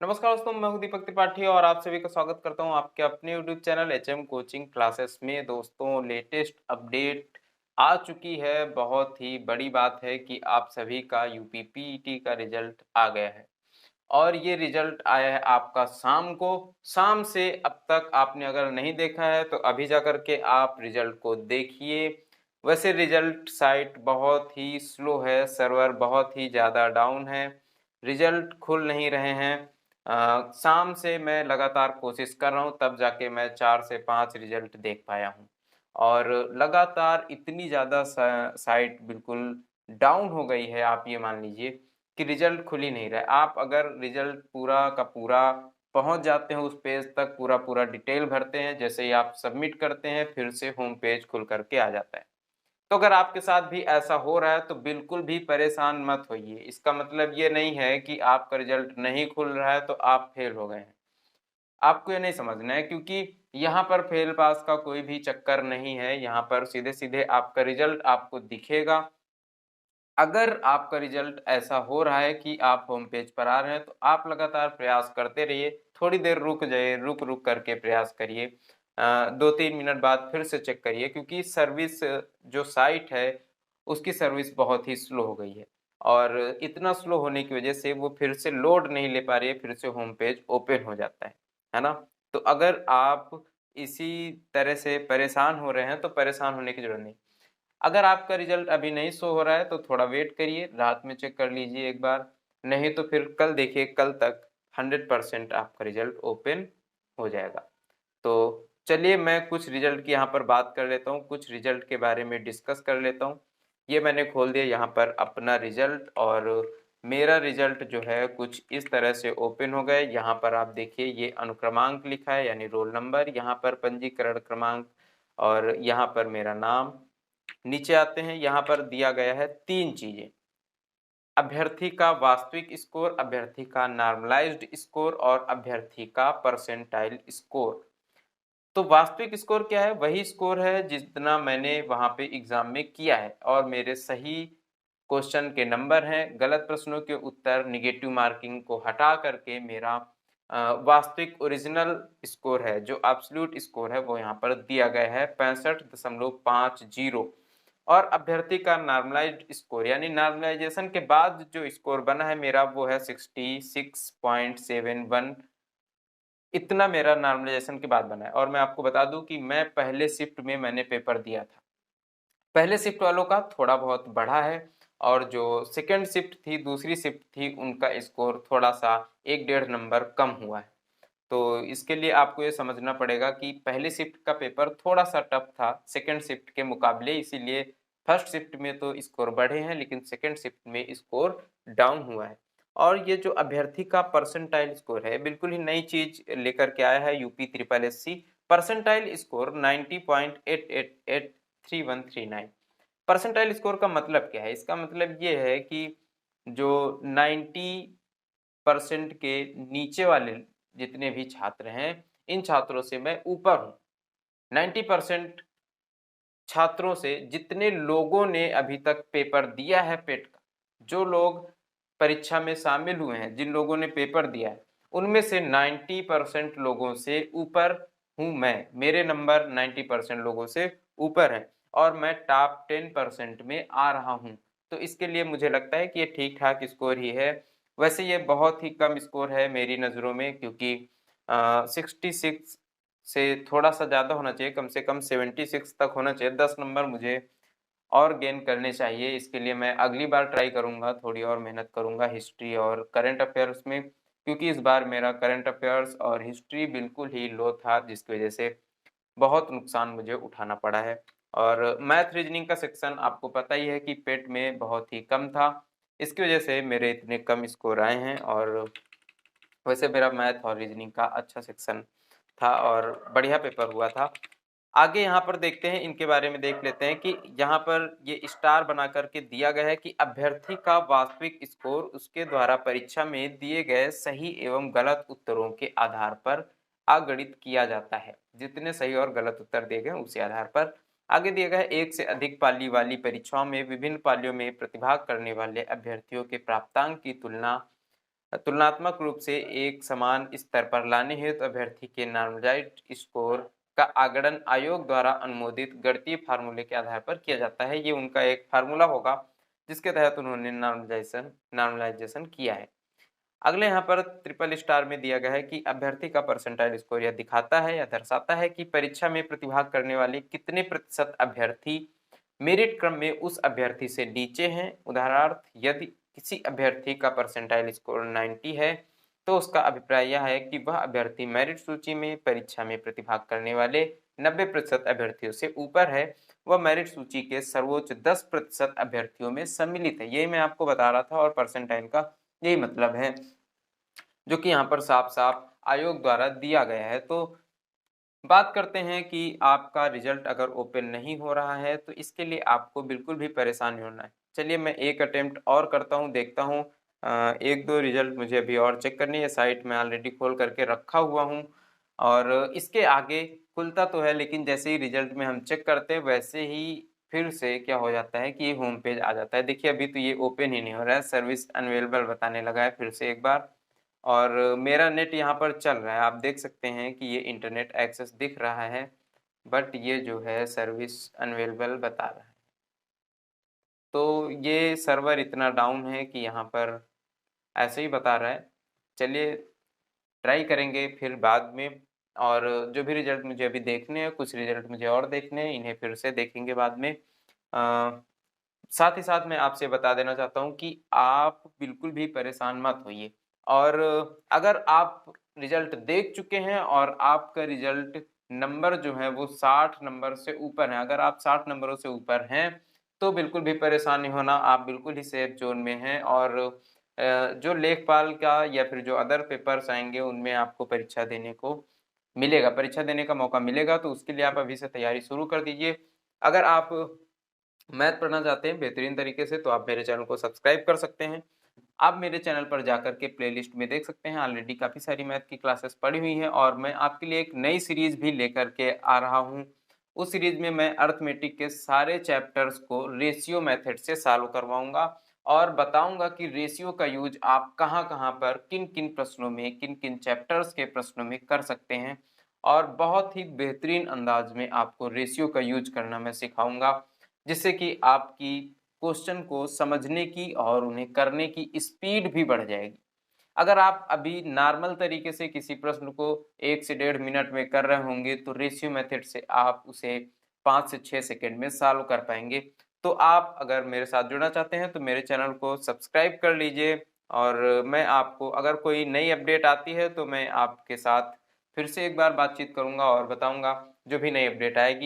नमस्कार दोस्तों, मैं हूं दीपक त्रिपाठी और आप सभी का स्वागत करता हूं आपके अपने YouTube channel HM coaching classes में। दोस्तों, लेटेस्ट अपडेट आ चुकी है। बहुत ही बड़ी बात है कि आप सभी का यूपी पीईटी का रिजल्ट आ गया है और ये रिजल्ट आया है आपका शाम को। शाम से अब तक आपने अगर नहीं देखा है तो अभी जा कर के आप रिजल्ट को देखिए। वैसे रिजल्ट साइट बहुत ही स्लो है, सर्वर बहुत ही ज़्यादा डाउन है, रिजल्ट खुल नहीं रहे हैं। शाम से मैं लगातार कोशिश कर रहा हूँ, तब जाके मैं 4 से 5 रिजल्ट देख पाया हूँ और लगातार इतनी ज़्यादा साइट बिल्कुल डाउन हो गई है, आप ये मान लीजिए कि रिजल्ट खुल ही नहीं रहा है। आप अगर रिजल्ट पूरा का पूरा पहुंच जाते हैं उस पेज तक, पूरा पूरा डिटेल भरते हैं, जैसे ही आप सबमिट करते हैं फिर से होम पेज खुल करके आ जाता है। तो अगर आपके साथ भी ऐसा हो रहा है तो बिल्कुल भी परेशान मत होइए। इसका मतलब ये नहीं है कि आपका रिजल्ट नहीं खुल रहा है तो आप फेल हो गए हैं। आपको ये नहीं समझना है, क्योंकि यहाँ पर फेल पास का कोई भी चक्कर नहीं है। यहाँ पर सीधे-सीधे आपका रिजल्ट आपको दिखेगा। अगर आपका रिजल्ट ऐसा हो रहा है कि आप होम पेज पर आ रहे हैं तो आप लगातार प्रयास करते रहिए। थोड़ी देर रुक जाइए, रुक-रुक करके प्रयास करिए। 2-3 मिनट बाद फिर से चेक करिए, क्योंकि सर्विस जो साइट है उसकी सर्विस बहुत ही स्लो हो गई है और इतना स्लो होने की वजह से वो फिर से लोड नहीं ले पा रही है, फिर से होम पेज ओपन हो जाता है ना? तो अगर आप इसी तरह से परेशान हो रहे हैं तो परेशान होने की ज़रूरत नहीं। अगर आपका रिजल्ट अभी नहीं शो हो रहा है तो थोड़ा वेट करिए, रात में चेक कर लीजिए एक बार, नहीं तो फिर कल देखिए, कल तक 100% आपका रिजल्ट ओपन हो जाएगा। तो चलिए मैं कुछ रिजल्ट की यहाँ पर बात कर लेता हूँ, कुछ रिजल्ट के बारे में डिस्कस कर लेता हूँ। ये मैंने खोल दिया यहाँ पर अपना रिजल्ट और मेरा रिजल्ट जो है कुछ इस तरह से ओपन हो गए। यहाँ पर आप देखिए, ये अनुक्रमांक लिखा है यानी रोल नंबर, यहाँ पर पंजीकरण क्रमांक और यहाँ पर मेरा नाम। नीचे आते हैं, यहाँ पर दिया गया है 3 चीज़ें। अभ्यर्थी का वास्तविक स्कोर, अभ्यर्थी का नॉर्मलाइज्ड स्कोर और अभ्यर्थी का परसेंटाइल स्कोर। तो वास्तविक स्कोर क्या है? वही स्कोर है जितना मैंने वहाँ पे एग्ज़ाम में किया है और मेरे सही क्वेश्चन के नंबर हैं, गलत प्रश्नों के उत्तर, नेगेटिव मार्किंग को हटा करके मेरा वास्तविक ओरिजिनल स्कोर है, जो एब्सोल्यूट स्कोर है वो यहाँ पर दिया गया है 65.50। और अभ्यर्थी का नॉर्मलाइज्ड स्कोर यानी नॉर्मलाइजेशन के बाद जो स्कोर बना है मेरा वो है 66.71। इतना मेरा नॉर्मलाइजेशन के बाद बना है और मैं आपको बता दूं कि मैं पहले शिफ्ट में मैंने पेपर दिया था। पहले शिफ्ट वालों का थोड़ा बहुत बढ़ा है और जो सेकंड शिफ्ट थी, दूसरी शिफ्ट थी, उनका स्कोर थोड़ा-सा 1 डेढ़ नंबर कम हुआ है। तो इसके लिए आपको ये समझना पड़ेगा कि पहले शिफ्ट का पेपर थोड़ा-सा टफ था सेकंड शिफ्ट के मुकाबले, इसीलिए फर्स्ट शिफ्ट में तो स्कोर बढ़े हैं लेकिन सेकंड शिफ्ट में स्कोर डाउन हुआ है। और ये जो अभ्यर्थी का परसेंटाइल स्कोर है, बिल्कुल ही नई चीज़ लेकर के आया है UP triple SC. Percentile score 90.883139। Percentile score का मतलब क्या है? इसका मतलब ये है कि जो 90% के नीचे वाले जितने भी छात्र हैं, इन छात्रों से मैं ऊपर हूँ। 90% छात्रों से जितने लोगों ने अभी तक पेपर दिया है पेट का, जो लोग परीक्षा में शामिल हुए हैं, जिन लोगों ने पेपर दिया है, उनमें से 90% लोगों से ऊपर हूँ मैं। मेरे नंबर 90% लोगों से ऊपर हैं और मैं टॉप 10% में आ रहा हूँ। तो इसके लिए मुझे लगता है कि ये ठीक-ठाक स्कोर ही है। वैसे ये बहुत ही कम स्कोर है मेरी नज़रों में, क्योंकि 66 से थोड़ा-सा ज़्यादा होना चाहिए, कम से कम 76 तक होना चाहिए। 10 नंबर मुझे और गेन करने चाहिए। इसके लिए मैं अगली बार ट्राई करूँगा, थोड़ी और मेहनत करूँगा हिस्ट्री और करंट अफ़ेयर्स में, क्योंकि इस बार मेरा करंट अफ़ेयर्स और हिस्ट्री बिल्कुल ही लो था, जिसकी वजह से बहुत नुकसान मुझे उठाना पड़ा है। और मैथ रीज़निंग का सेक्शन आपको पता ही है कि पेट में बहुत ही कम था, इसकी वजह से मेरे इतने कम स्कोर आए हैं। और वैसे मेरा मैथ और रीज़निंग का अच्छा सेक्शन था और बढ़िया पेपर हुआ था। आगे यहाँ पर देखते हैं, इनके बारे में देख लेते हैं कि यहाँ पर ये स्टार बना करके दिया गया है कि अभ्यर्थी का वास्तविक स्कोर उसके द्वारा परीक्षा में दिए गए सही एवं गलत उत्तरों के आधार पर अगणित किया जाता है। जितने सही और गलत उत्तर दिए गए उसी आधार पर। आगे दिया गया है, एक से अधिक पाली वाली परीक्षाओं में विभिन्न पालियों में प्रतिभाग करने वाले अभ्यर्थियों के प्राप्तांक की तुलना तुलनात्मक रूप से एक समान स्तर पर लाने हेतु अभ्यर्थी के नॉर्मलाइज्ड स्कोर का आगणन आयोग द्वारा अनुमोदित गणितीय फार्मूले के आधार पर किया जाता है। ये उनका एक फार्मूला होगा जिसके तहत उन्होंने नॉर्मलाइजेशन किया है। अगले यहाँ पर ट्रिपल स्टार में दिया गया है कि अभ्यर्थी का परसेंटाइल स्कोर यह दिखाता है या दर्शाता है कि परीक्षा में प्रतिभाग करने वाले कितने प्रतिशत अभ्यर्थी मेरिट क्रम में उस अभ्यर्थी से नीचे हैं। उदाहरणार्थ, यदि किसी अभ्यर्थी का परसेंटाइल स्कोर 90 है तो उसका अभिप्राय यह है कि वह अभ्यर्थी मेरिट सूची में परीक्षा में प्रतिभाग करने वाले 90% अभ्यर्थियों से ऊपर है। वह मेरिट सूची के सर्वोच्च 10% अभ्यर्थियों में सम्मिलित है। यही मैं आपको बता रहा था, और परसेंटाइल का यही मतलब है, जो कि यहाँ पर साफ साफ आयोग द्वारा दिया गया है। तो बात करते हैं कि आपका रिजल्ट अगर ओपन नहीं हो रहा है तो इसके लिए आपको बिल्कुल भी परेशान नहीं होना है। चलिए मैं एक अटेम्प्ट और करता हूँ, देखता हूँ। एक दो रिजल्ट मुझे अभी और चेक करनी है। साइट में ऑलरेडी खोल करके रखा हुआ हूँ और इसके आगे खुलता तो है, लेकिन जैसे ही रिजल्ट में हम चेक करते हैं वैसे ही फिर से क्या हो जाता है कि ये होम पेज आ जाता है। देखिए अभी तो ये ओपन ही नहीं हो रहा है, सर्विस अनअवेलेबल बताने लगा है फिर से एक बार। और मेरा नेट यहाँ पर चल रहा है, आप देख सकते हैं कि ये इंटरनेट एक्सेस दिख रहा है, बट ये जो है सर्विस अनअवेलेबल बता रहा है। तो ये सर्वर इतना डाउन है कि यहाँ पर ऐसे ही बता रहा है। चलिए ट्राई करेंगे फिर बाद में, और जो भी रिजल्ट मुझे अभी देखने हैं, कुछ रिजल्ट मुझे और देखने हैं, इन्हें फिर से देखेंगे बाद में। साथ ही साथ मैं आपसे बता देना चाहता हूँ कि आप बिल्कुल भी परेशान मत होइए, और अगर आप रिजल्ट देख चुके हैं और आपका रिजल्ट नंबर जो है वो 60 नंबर से ऊपर है, अगर आप 60 नंबरों से ऊपर हैं तो बिल्कुल भी परेशान नहीं होना, आप बिल्कुल ही सेफ जोन में हैं। और जो लेखपाल का या फिर जो अदर पेपर्स आएंगे उनमें आपको परीक्षा देने को मिलेगा, परीक्षा देने का मौका मिलेगा, तो उसके लिए आप अभी से तैयारी शुरू कर दीजिए। अगर आप मैथ पढ़ना चाहते हैं बेहतरीन तरीके से तो आप मेरे चैनल को सब्सक्राइब कर सकते हैं। आप मेरे चैनल पर जाकर के प्लेलिस्ट में देख सकते हैं, ऑलरेडी काफ़ी सारी मैथ की क्लासेस पड़ी हुई हैं, और मैं आपके लिए एक नई सीरीज भी लेकर के आ रहा हूं। उस सीरीज में मैं अर्थमेटिक के सारे चैप्टर्स को रेशियो मेथड से सॉल्व करवाऊंगा और बताऊंगा कि रेशियो का यूज आप कहां कहां पर किन किन प्रश्नों में, किन किन चैप्टर्स के प्रश्नों में कर सकते हैं, और बहुत ही बेहतरीन अंदाज में आपको रेशियो का यूज करना मैं सिखाऊंगा, जिससे कि आपकी क्वेश्चन को समझने की और उन्हें करने की स्पीड भी बढ़ जाएगी। अगर आप अभी नॉर्मल तरीके से किसी प्रश्न को 1 से 1.5 मिनट में कर रहे होंगे तो रेशियो मेथड से आप उसे 5 से 6 सेकंड में सॉल्व कर पाएंगे। तो आप अगर मेरे साथ जुड़ना चाहते हैं तो मेरे चैनल को सब्सक्राइब कर लीजिए, और मैं आपको अगर कोई नई अपडेट आती है तो मैं आपके साथ फिर से एक बार बातचीत करूंगा और बताऊंगा जो भी नई अपडेट आएगी।